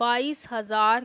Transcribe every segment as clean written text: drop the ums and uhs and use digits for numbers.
22,000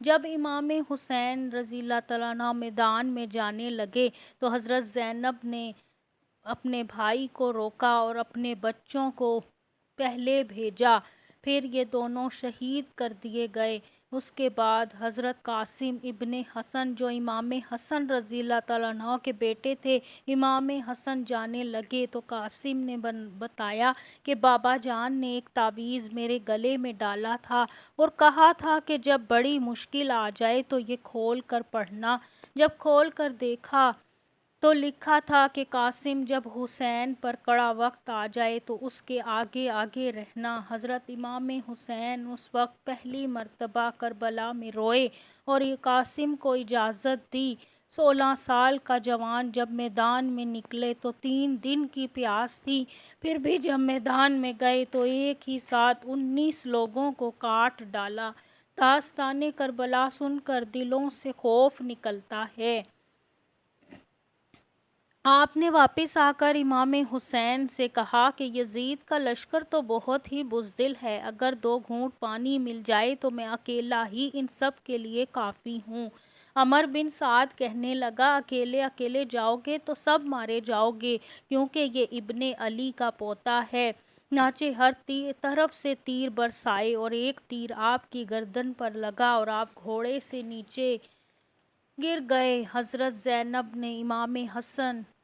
جب امام حسین رضی اللہ تعالیٰ عنہ میدان میں جانے لگے تو حضرت زینب نے اپنے بھائی کو روکا اور اپنے بچوں کو پہلے بھیجا، پھر یہ دونوں شہید کر دیے گئے۔ اس کے بعد حضرت قاسم ابن حسن جو امام حسن رضی اللہ تعالیٰ عنہ کے بیٹے تھے، امام حسن جانے لگے تو قاسم نے بتایا کہ بابا جان نے ایک تعویذ میرے گلے میں ڈالا تھا اور کہا تھا کہ جب بڑی مشکل آ جائے تو یہ کھول کر پڑھنا۔ جب کھول کر دیکھا تو لکھا تھا کہ قاسم جب حسین پر کڑا وقت آ جائے تو اس کے آگے آگے رہنا۔ حضرت امام حسین اس وقت پہلی مرتبہ کربلا میں روئے اور یہ قاسم کو اجازت دی۔ 16 سال کا جوان جب میدان میں نکلے تو 3 دن کی پیاس تھی، پھر بھی جب میدان میں گئے تو ایک ہی ساتھ 19 لوگوں کو کاٹ ڈالا۔ داستان کربلا سن کر دلوں سے خوف نکلتا ہے۔ آپ نے واپس آ کر امام حسین سے کہا کہ یزید کا لشکر تو بہت ہی بزدل ہے، اگر 2 گھونٹ پانی مل جائے تو میں اکیلا ہی ان سب کے لیے کافی ہوں۔ عمر بن سعد کہنے لگا، اکیلے اکیلے جاؤ گے تو سب مارے جاؤ گے، کیونکہ یہ ابن علی کا پوتا ہے۔ چنانچہ ہر طرف سے تیر برسائے اور ایک تیر آپ کی گردن پر لگا اور آپ گھوڑے سے نیچے گر گئے۔ حضرت زینب نے امام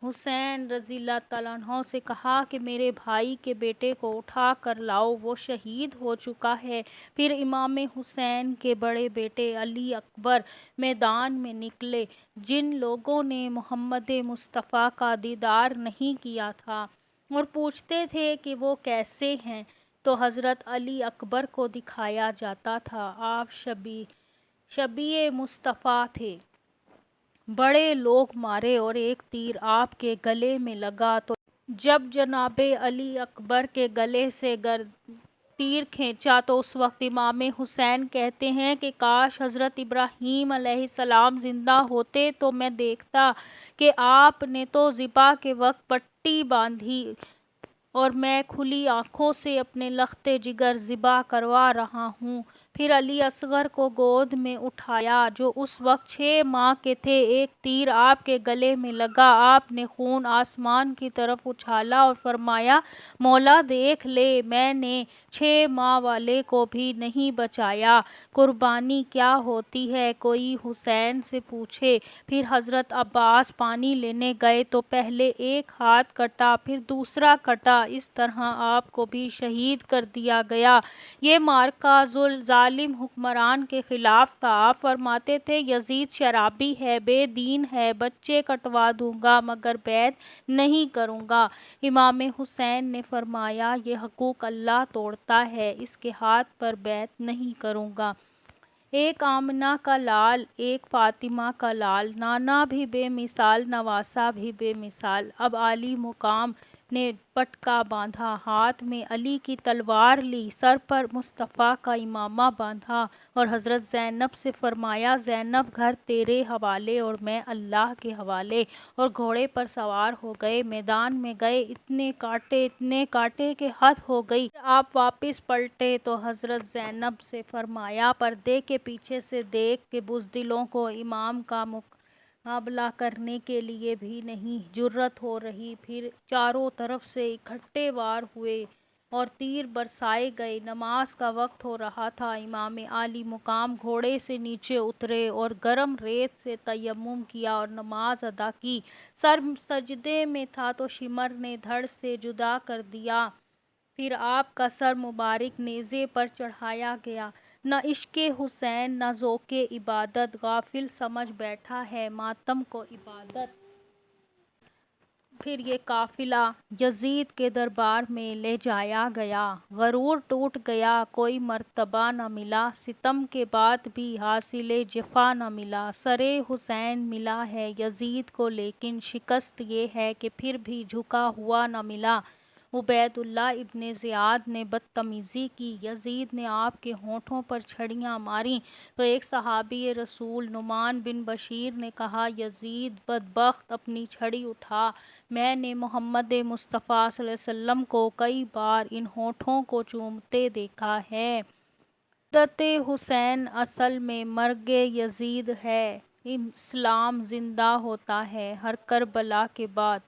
حسین رضی اللہ تعالیٰ عنہ سے کہا کہ میرے بھائی کے بیٹے کو اٹھا کر لاؤ، وہ شہید ہو چکا ہے۔ پھر امام حسین کے بڑے بیٹے علی اکبر میدان میں نکلے، جن لوگوں نے محمد مصطفیٰ کا دیدار نہیں کیا تھا اور پوچھتے تھے کہ وہ کیسے ہیں، تو حضرت علی اکبر کو دکھایا جاتا تھا آپ شبیہ مصطفیٰ تھے۔ بڑے لوگ مارے اور ایک تیر آپ کے گلے میں لگا تو جب جناب علی اکبر کے گلے سے تیر کھینچا تو اس وقت امام حسین کہتے ہیں کہ کاش حضرت ابراہیم علیہ السلام زندہ ہوتے تو میں دیکھتا کہ آپ نے تو ذبح کے وقت پٹی باندھی اور میں کھلی آنکھوں سے اپنے لخت جگر ذبح کروا رہا ہوں۔ پھر علی اصغر کو گود میں اٹھایا جو اس وقت 6 ماہ کے تھے، ایک تیر آپ کے گلے میں لگا، آپ نے خون آسمان کی طرف اچھالا اور فرمایا، مولا دیکھ لے، میں نے 6 ماہ والے کو بھی نہیں بچایا، قربانی کیا ہوتی ہے کوئی حسین سے پوچھے۔ پھر حضرت عباس پانی لینے گئے تو پہلے ایک ہاتھ کٹا پھر دوسرا کٹا، اس طرح آپ کو بھی شہید کر دیا گیا۔ یہ معرکہ ظالم حکمران کے خلاف تھا۔ آپ فرماتے تھے یزید شرابی ہے، بے دین ہے، بچے کٹوا دوں گا مگر بیعت نہیں کروں گا۔ امام حسین نے فرمایا یہ حقوق اللہ توڑتا ہے، اس کے ہاتھ پر بیعت نہیں کروں گا۔ ایک آمنہ کا لال، ایک فاطمہ کا لال، نانا بھی بے مثال، نواسہ بھی بے مثال۔ اب عالی مقام نے پٹکا باندھا، ہاتھ میں علی کی تلوار لی، سر پر مصطفیٰ کا امامہ باندھا اور حضرت زینب سے فرمایا، زینب گھر تیرے حوالے اور میں اللہ کے حوالے، اور گھوڑے پر سوار ہو گئے، میدان میں گئے، اتنے کاٹے کہ حد ہو گئی۔ آپ واپس پلٹے تو حضرت زینب سے فرمایا، پردے کے پیچھے سے دیکھ کہ بزدلوں کو امام کا مقابلہ کرنے کے لیے بھی نہیں جرأت ہو رہی۔ پھر چاروں طرف سے اکٹھے وار ہوئے اور تیر برسائے گئے۔ نماز کا وقت ہو رہا تھا۔ امام عالی مقام گھوڑے سے نیچے اترے اور گرم ریت سے تیمم کیا اور نماز ادا کی۔ سر سجدے میں تھا تو شمر نے دھڑ سے جدا کر دیا، پھر آپ کا سر مبارک نیزے پر چڑھایا گیا۔ نہ عشق حسین نہ ذوق عبادت، غافل سمجھ بیٹھا ہے ماتم کو عبادت۔ پھر یہ قافلہ یزید کے دربار میں لے جایا گیا، غرور ٹوٹ گیا، کوئی مرتبہ نہ ملا، ستم کے بعد بھی حاصل جفا نہ ملا۔ سر حسین ملا ہے یزید کو لیکن شکست یہ ہے کہ پھر بھی جھکا ہوا نہ ملا۔ عبید اللہ ابن زیاد نے بدتمیزی کی، یزید نے آپ کے ہونٹوں پر چھڑیاں ماریں تو ایک صحابی رسول نعمان بن بشیر نے کہا، یزید بدبخت اپنی چھڑی اٹھا، میں نے محمد مصطفیٰ صلی اللہ علیہ وسلم کو کئی بار ان ہونٹوں کو چومتے دیکھا ہے۔ عدت حسین اصل میں مرگ یزید ہے، اسلام زندہ ہوتا ہے ہر کربلا کے بعد۔